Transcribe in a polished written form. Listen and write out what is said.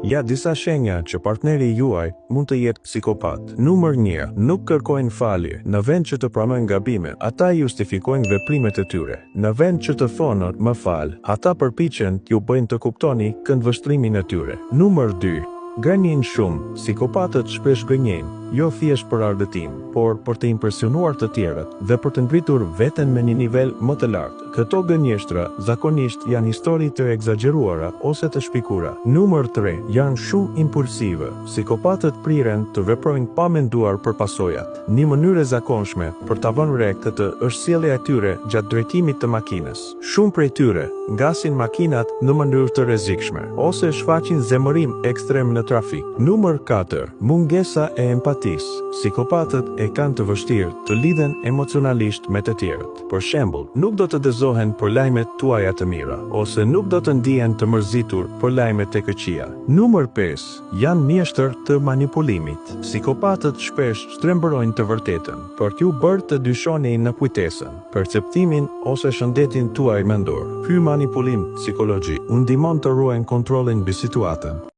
Ja disa shenja që partneri juaj mund të jetë psikopat. Numër 1. Nuk kërkojnë falje. Në vend që të pranojnë gabimet, ata justifikojnë veprimet e tyre. Në vend që të thonë më fal, ata përpiqen t'ju bëjnë të kuptoni këndvështrimin e tyre. Numër 2. Gënjejnë shumë. Psikopatët shpesh gënjejnë, jo thjesht për ardhëtim, por për të impresionuar të tjerët dhe për të ngritur veten me një nivel më të lartë. Këto gënjeshtra zakonisht janë histori të egzageruara ose të shpikura. Numër 3. Janë shumë impulsive. Psikopatët priren të veprojnë pa menduar për pasojat. Një mënyrë e zakonshme për ta vënë re këtë është sjellja e tyre gjatë drejtimit të makinës. Shumë prej tyre ngasin makinat në mënyrë të rrezikshme ose shfaqin zemërim ekstrem në trafik. Numër 4. Mungesa e empatisë. Psikopatët e kanë të vështirë të lidhen emocionalisht me të tjerët. Për shembull, nuk do të dëzohen për lajmet tuaja të mira, ose nuk do të ndihen të mërzitur për lajmet e këqija. Numër 5. Janë mjeshtër të manipulimit. Psikopatët shpesh shtrembërojnë të vërtetën për t'ju bërë të dyshoni në kujtesën, perceptimin ose shëndetin tuaj mendor. Ky manipulim psikologjik u ndihmon të ruajnë kontrollin mbi situatën.